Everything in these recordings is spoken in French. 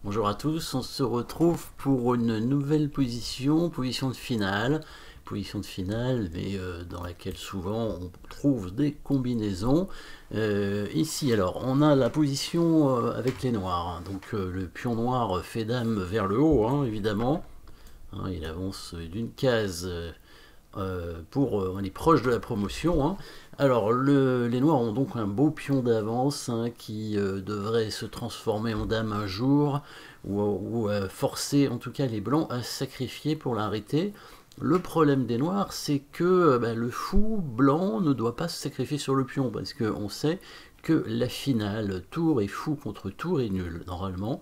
Bonjour à tous, on se retrouve pour une nouvelle position de finale. Position de finale, mais dans laquelle souvent on trouve des combinaisons. Ici, alors, on a la position avec les noirs. Hein. Donc le pion noir fait dame vers le haut, hein, évidemment. Hein, il avance d'une case on est proche de la promotion. Hein. Alors, les noirs ont donc un beau pion d'avance hein, qui devrait se transformer en dame un jour, ou forcer en tout cas les blancs à sacrifier pour l'arrêter. Le problème des noirs, c'est que le fou blanc ne doit pas se sacrifier sur le pion, parce qu'on sait que la finale, tour et fou contre tour, est nulle, normalement.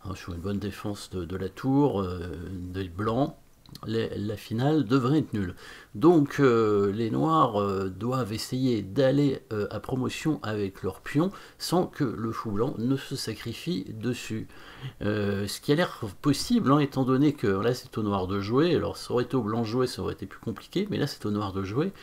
Hein, sur une bonne défense de la tour, des blancs, la finale devrait être nulle. Donc les noirs doivent essayer d'aller à promotion avec leur pion sans que le fou blanc ne se sacrifie dessus. Ce qui a l'air possible, hein, étant donné que là c'est au noir de jouer. Alors ça aurait été au blanc de jouer, ça aurait été plus compliqué, mais là c'est au noir de jouer.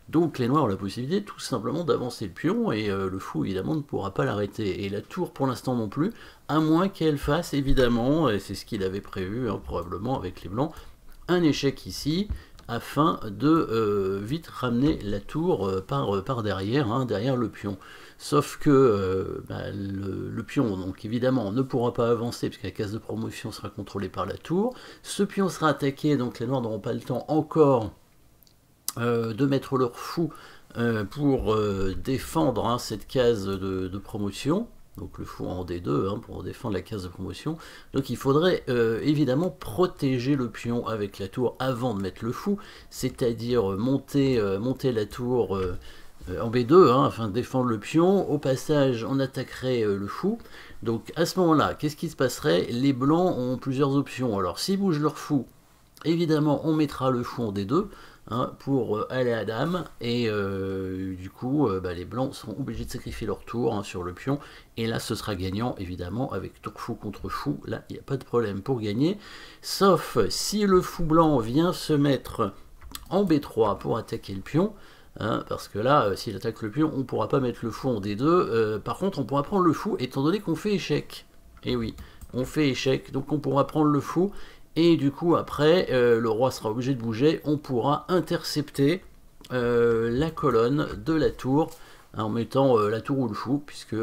Donc les noirs ont la possibilité tout simplement d'avancer le pion et le fou évidemment ne pourra pas l'arrêter. Et la tour pour l'instant non plus, à moins qu'elle fasse évidemment, et c'est ce qu'il avait prévu hein, probablement avec les blancs, un échec ici afin de vite ramener la tour par derrière, hein, derrière le pion. Sauf que le pion, donc évidemment, ne pourra pas avancer puisque la case de promotion sera contrôlée par la tour. Ce pion sera attaqué, donc les noirs n'auront pas le temps encore de mettre leur fou pour défendre hein, cette case de promotion. Donc le fou en D2 hein, pour défendre la case de promotion. Donc il faudrait évidemment protéger le pion avec la tour avant de mettre le fou, c'est-à-dire monter la tour en B2 hein, afin de défendre le pion. Au passage, on attaquerait le fou. Donc à ce moment-là, qu'est-ce qui se passerait? Les blancs ont plusieurs options. Alors s'ils bougent leur fou, évidemment on mettra le fou en D2. Hein, pour aller à dame et du coup les blancs seront obligés de sacrifier leur tour hein, sur le pion et là ce sera gagnant évidemment avec tour fou contre fou, là il n'y a pas de problème pour gagner, sauf si le fou blanc vient se mettre en B3 pour attaquer le pion. Hein, parce que là, s'il attaque le pion, on ne pourra pas mettre le fou en D2. Par contre, on pourra prendre le fou, étant donné qu'on fait échec. Et oui, on fait échec, donc on pourra prendre le fou. Et du coup, après, le roi sera obligé de bouger. On pourra intercepter la colonne de la tour en mettant la tour ou le fou, puisque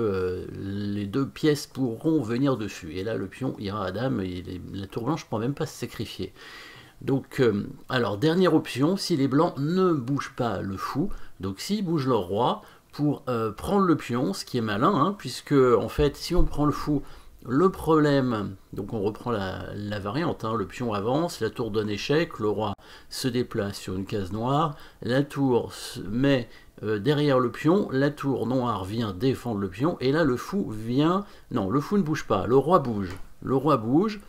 les deux pièces pourront venir dessus. Et là, le pion ira à dame, et la tour blanche ne pourra même pas se sacrifier. Donc, alors, dernière option, si les blancs ne bougent pas le fou, donc s'ils bougent leur roi, pour prendre le pion, ce qui est malin, hein, puisque, en fait, si on prend le fou, le problème, donc on reprend la variante, hein, le pion avance, la tour donne échec, le roi se déplace sur une case noire, la tour se met derrière le pion, la tour noire vient défendre le pion, et là le fou vient... Non, le fou ne bouge pas, le roi bouge. Le roi bouge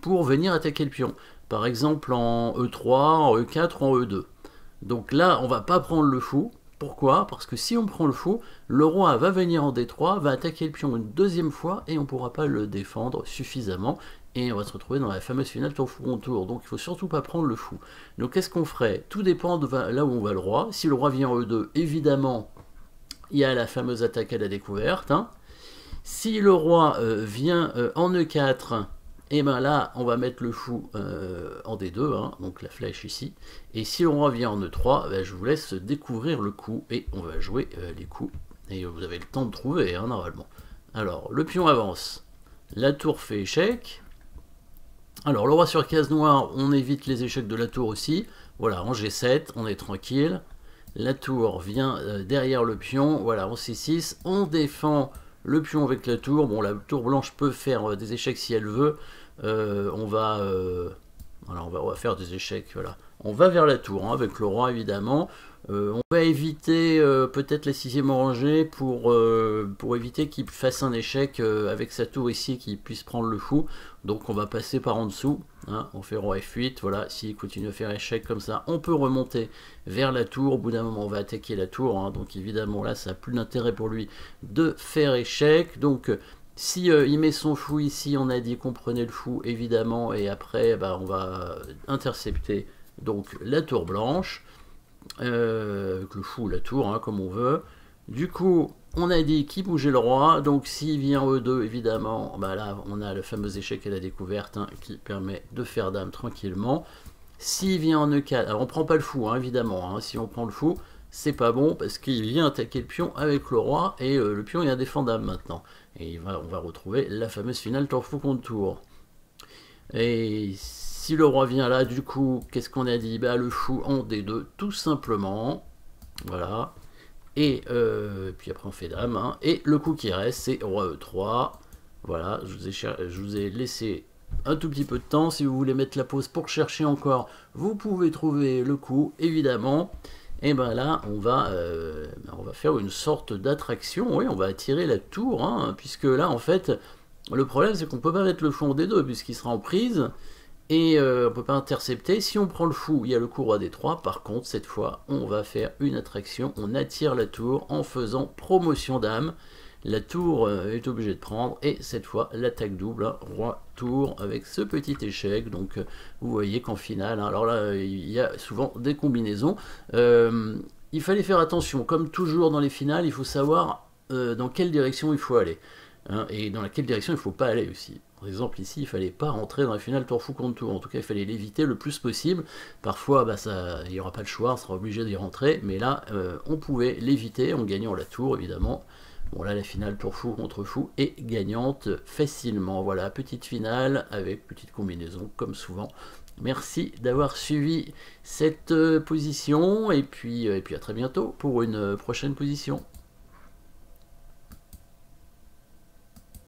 pour venir attaquer le pion. Par exemple en E3, en E4 ou en E2. Donc là, on va pas prendre le fou. Pourquoi? Parce que si on prend le fou, le roi va venir en D3, va attaquer le pion une deuxième fois et on ne pourra pas le défendre suffisamment. Et on va se retrouver dans la fameuse finale tour fou contre tour. Donc il ne faut surtout pas prendre le fou. Donc qu'est-ce qu'on ferait? Tout dépend de là où on va le roi. Si le roi vient en E2, évidemment, il y a la fameuse attaque à la découverte. Hein. Si le roi vient en E4, et bien là, on va mettre le fou en D2, hein, donc la flèche ici. Et si on revient en E3, ben, je vous laisse découvrir le coup et on va jouer les coups. Et vous avez le temps de trouver, hein, normalement. Alors, le pion avance. La tour fait échec. Alors, le roi sur case noire, on évite les échecs de la tour aussi. Voilà, en G7, on est tranquille. La tour vient derrière le pion. Voilà, en C6, on défend le pion avec la tour. Bon, la tour blanche peut faire des échecs si elle veut. Voilà, on va faire des échecs. Voilà. On va vers la tour, hein, avec le roi évidemment. On va éviter peut-être la sixième rangée pour éviter qu'il fasse un échec avec sa tour ici, qu'il puisse prendre le fou. Donc on va passer par en dessous. Hein, on fait roi F8. Voilà, s'il continue à faire échec comme ça, on peut remonter vers la tour. Au bout d'un moment, on va attaquer la tour. Hein, donc évidemment, là, ça n'a plus d'intérêt pour lui de faire échec. Donc si il met son fou ici, on a dit qu'on prenait le fou évidemment, et après bah, on va intercepter donc la tour blanche, avec le fou ou la tour, hein, comme on veut. Du coup, on a dit qui bougeait le roi, donc s'il vient E2, évidemment, bah là on a le fameux échec à la découverte hein, qui permet de faire dame tranquillement. S'il vient en E4, alors on prend pas le fou hein, évidemment, hein, si on prend le fou, c'est pas bon parce qu'il vient attaquer le pion avec le roi et le pion est indéfendable maintenant. Et on va retrouver la fameuse finale tour fou contre tour. Et si le roi vient là, du coup, qu'est-ce qu'on a dit? Bah le fou en D2, tout simplement. Voilà. Et puis après on fait dame. Hein. Et le coup qui reste, c'est roi E3. Voilà, je vous ai laissé un tout petit peu de temps. Si vous voulez mettre la pause pour chercher encore, vous pouvez trouver le coup, évidemment. Et ben là, on va faire une sorte d'attraction. Oui, on va attirer la tour, hein, puisque là, en fait, le problème, c'est qu'on peut pas mettre le fou en D2, puisqu'il sera en prise. Et on peut pas intercepter. Si on prend le fou, il y a le coup roi D3. Par contre, cette fois, on va faire une attraction. On attire la tour en faisant promotion dame. La tour est obligée de prendre. Et cette fois, l'attaque double, hein, roi tour, avec ce petit échec. Donc, vous voyez qu'en finale, hein, alors là, il y a souvent des combinaisons. Il fallait faire attention. Comme toujours dans les finales, il faut savoir dans quelle direction il faut aller. Hein, et dans laquelle direction il ne faut pas aller aussi. Par exemple, ici, il ne fallait pas rentrer dans la finale tour fou contre tour. En tout cas, il fallait l'éviter le plus possible. Parfois, bah, il n'y aura pas le choix, on sera obligé d'y rentrer. Mais là, on pouvait l'éviter en gagnant la tour, évidemment. Bon, là, la finale tour fou contre fou est gagnante facilement. Voilà, petite finale avec petite combinaison, comme souvent. Merci d'avoir suivi cette position. Et puis à très bientôt pour une prochaine position.